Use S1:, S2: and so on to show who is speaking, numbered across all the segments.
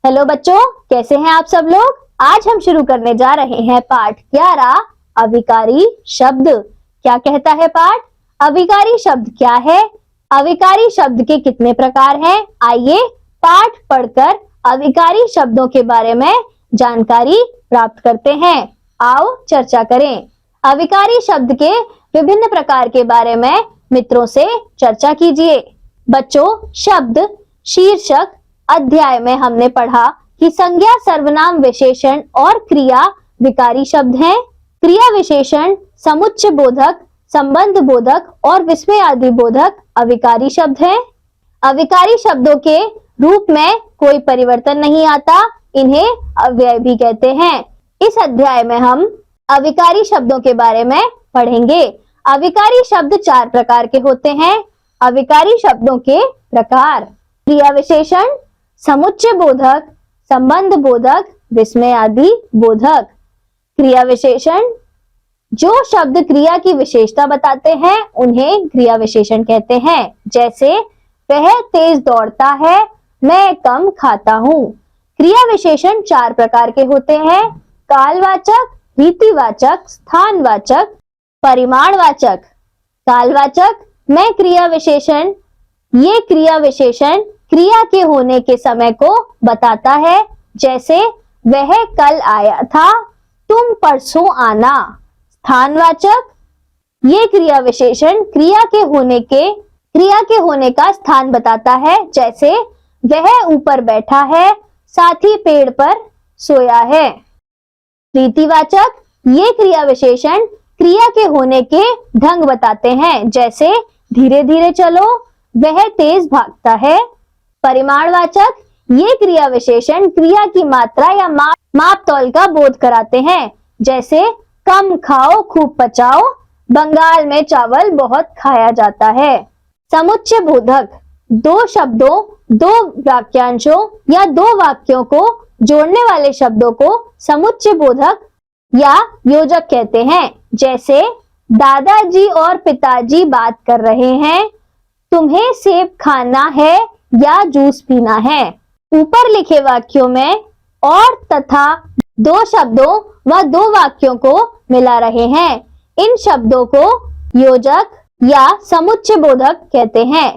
S1: Hello बच्चों, कैसे हैं आप सब लोग। आज हम शुरू करने जा रहे हैं पाठ 11 अविकारी शब्द। क्या कहता है पाठ? अविकारी शब्द क्या है, अविकारी शब्द के कितने प्रकार हैं। आइए पाठ पढ़कर अविकारी शब्दों के बारे में जानकारी प्राप्त करते हैं। आओ चर्चा करें। अविकारी शब्द के विभिन्न प्रकार के बारे में मित्रों से चर्चा कीजिए। बच्चों, शब्द शीर्षक अध्याय में हमने पढ़ा कि संज्ञा, सर्वनाम, विशेषण और क्रिया विकारी शब्द हैं। क्रिया विशेषण समुच्चय बोधक, संबंध बोधक और विस्मय आदि बोधक अविकारी शब्द हैं। अविकारी शब्दों के रूप में कोई परिवर्तन नहीं आता, इन्हें अव्यय भी कहते हैं। इस अध्याय में हम अविकारी शब्दों के बारे में पढ़ेंगे। अविकारी शब्द 4 प्रकार के होते हैं। अविकारी शब्दों के प्रकार: क्रिया विशेषण, समुच्चय बोधक, संबंध बोधक, विस्मय आदि बोधक। क्रिया विशेषण: जो शब्द क्रिया की विशेषता बताते हैं उन्हें क्रिया विशेषण कहते हैं। जैसे वह तेज दौड़ता है, मैं कम खाता हूँ। क्रिया विशेषण 4 प्रकार के होते हैं: कालवाचक, रीतिवाचक, स्थानवाचक, परिमाणवाचक। कालवाचक मैं क्रिया विशेषण, ये क्रिया विशेषण क्रिया के होने के समय को बताता है। जैसे वह कल आया था, तुम परसों आना। स्थानवाचक ये क्रिया विशेषण क्रिया के होने का स्थान बताता है। जैसे वह ऊपर बैठा है, साथी पेड़ पर सोया है। रीतिवाचक ये क्रिया विशेषण क्रिया के होने के ढंग बताते हैं। जैसे धीरे धीरे चलो, वह तेज भागता है। परिमाणवाचक ये क्रिया विशेषण क्रिया की मात्रा या माप तौल का बोध कराते हैं। जैसे कम खाओ, खूब पचाओ, बंगाल में चावल बहुत खाया जाता है। समुच्चय बोधक दो शब्दों, दो वाक्यांशों या दो वाक्यों को जोड़ने वाले शब्दों को समुच्चय बोधक या योजक कहते हैं। जैसे दादाजी और पिताजी बात कर रहे हैं, तुम्हें सेब खाना है या जूस पीना है। ऊपर लिखे वाक्यों में और तथा दो शब्दों व दो वाक्यों को मिला रहे हैं। इन शब्दों को योजक या समुच्चय बोधक कहते हैं।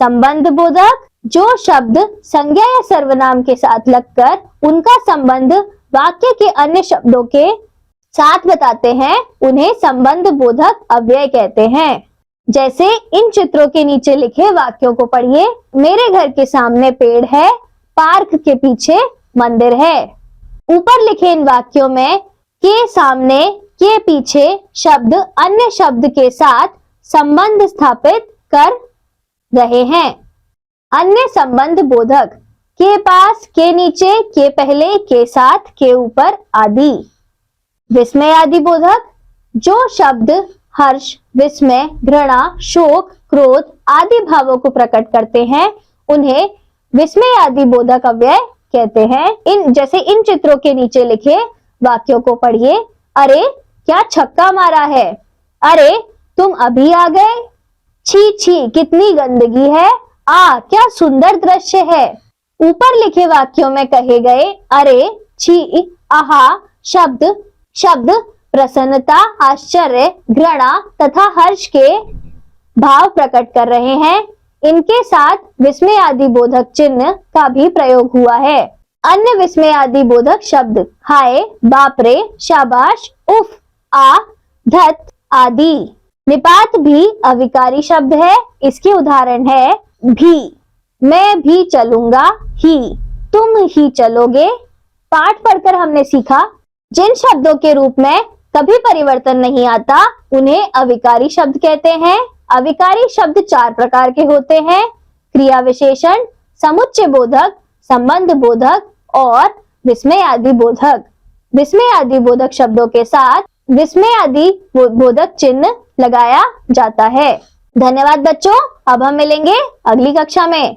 S1: संबंध बोधक जो शब्द संज्ञा या सर्वनाम के साथ लगकर उनका संबंध वाक्य के अन्य शब्दों के साथ बताते हैं, उन्हें संबंध बोधक अव्यय कहते हैं। जैसे इन चित्रों के नीचे लिखे वाक्यों को पढ़िए। मेरे घर के सामने पेड़ है, पार्क के पीछे मंदिर है। ऊपर लिखे इन वाक्यों में के सामने, के पीछे शब्द अन्य शब्द के साथ संबंध स्थापित कर रहे हैं। अन्य संबंध बोधक के पास, के नीचे, के पहले, के साथ, के ऊपर आदि। विस्मय आदि बोधक जो शब्द हर्ष, विस्मय, घृणा, शोक, क्रोध आदि भावों को प्रकट करते हैं, उन्हें विस्मय आदि बोधक अव्यय कहते हैं। जैसे इन चित्रों के नीचे लिखे वाक्यों को पढ़िए। अरे क्या छक्का मारा है, अरे तुम अभी आ गए, छी छी कितनी गंदगी है, आ क्या सुंदर दृश्य है। ऊपर लिखे वाक्यों में कहे गए अरे, छी, आहा शब्द प्रसन्नता, आश्चर्य, घृणा तथा हर्ष के भाव प्रकट कर रहे हैं। इनके साथ विस्मय आदि बोधक चिन्ह का भी प्रयोग हुआ है। अन्य विस्मय आदि बोधक शब्द हाय, बाप रे, शाबाश, उफ, आ, धत आदि। निपात भी अविकारी शब्द है। इसके उदाहरण है भी, मैं भी चलूंगा, ही, तुम ही चलोगे। पाठ पढ़कर हमने सीखा जिन शब्दों के रूप में कभी परिवर्तन नहीं आता उन्हें अविकारी शब्द कहते हैं। अविकारी शब्द 4 प्रकार के होते हैं: क्रिया विशेषण, समुच्चय बोधक, संबंध बोधक और विस्मय आदि बोधक। विस्मय आदि बोधक शब्दों के साथ विस्मय आदि बोधक चिन्ह लगाया जाता है। धन्यवाद बच्चों, अब हम मिलेंगे अगली कक्षा में।